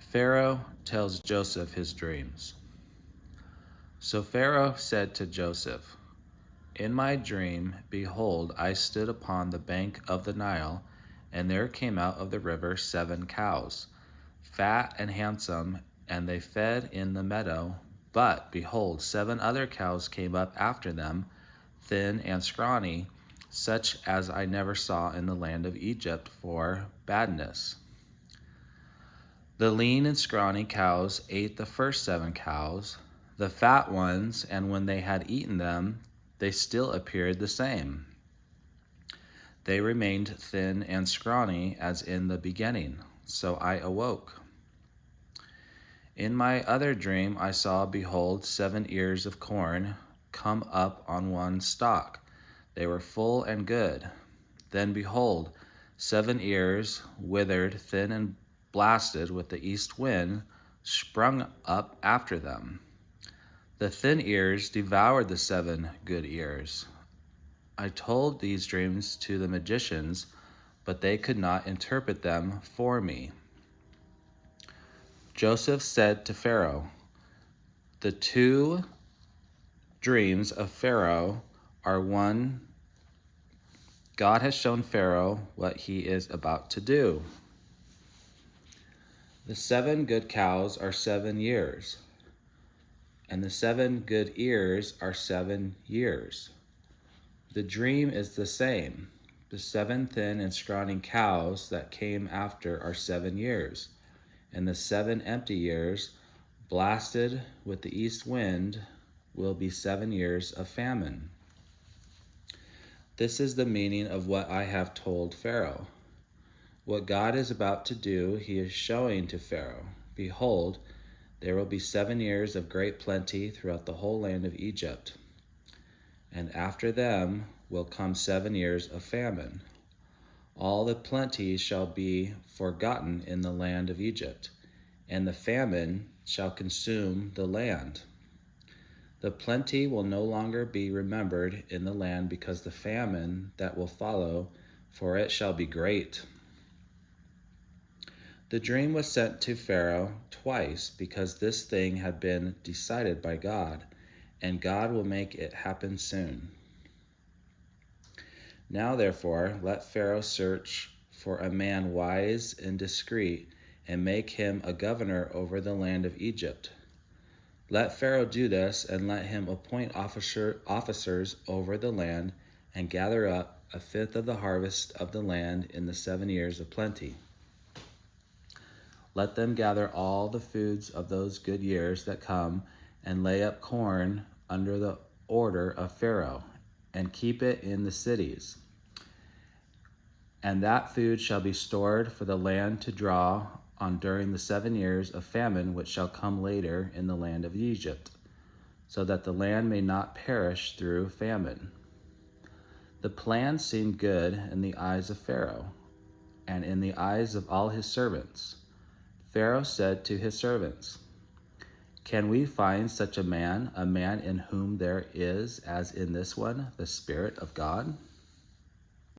Pharaoh tells Joseph his dreams. So Pharaoh said to Joseph, "In my dream, behold, I stood upon the bank of the Nile, and there came out of the river 7 cows, fat and handsome, and they fed in the meadow. But behold, 7 other cows came up after them, thin and scrawny, such as I never saw in the land of Egypt for badness. The lean and scrawny cows ate the first 7 cows, the fat ones, and when they had eaten them, they still appeared the same. They remained thin and scrawny as in the beginning, so I awoke. In my other dream I saw, behold, 7 ears of corn come up on one stalk. They were full and good. Then behold, 7 ears, withered, thin and blasted with the east wind, sprung up after them. The thin ears devoured the 7 good ears. I told these dreams to the magicians, but they could not interpret them for me." Joseph said to Pharaoh, "The 2 dreams of Pharaoh are one. God has shown Pharaoh what he is about to do. The 7 good cows are 7 years, and the 7 good ears are 7 years. The dream is the same. The 7 thin and scrawny cows that came after are 7 years, and the 7 empty years, blasted with the east wind, will be 7 years of famine. This is the meaning of what I have told Pharaoh. What God is about to do, he is showing to Pharaoh. Behold, there will be 7 years of great plenty throughout the whole land of Egypt, and after them will come 7 years of famine. All the plenty shall be forgotten in the land of Egypt, and the famine shall consume the land. The plenty will no longer be remembered in the land because the famine that will follow, for it shall be great." The dream was sent to Pharaoh twice because this thing had been decided by God, and God will make it happen soon. Now, therefore, let Pharaoh search for a man wise and discreet, and make him a governor over the land of Egypt. Let Pharaoh do this, and let him appoint officers over the land, and gather up 1/5 of the harvest of the land in the 7 years of plenty. Let them gather all the foods of those good years that come, and lay up corn under the order of Pharaoh, and keep it in the cities. And that food shall be stored for the land to draw on during the 7 years of famine which shall come later in the land of Egypt, so that the land may not perish through famine." The plan seemed good in the eyes of Pharaoh, and in the eyes of all his servants. Pharaoh said to his servants, "Can we find such a man in whom there is, as in this one, the Spirit of God?"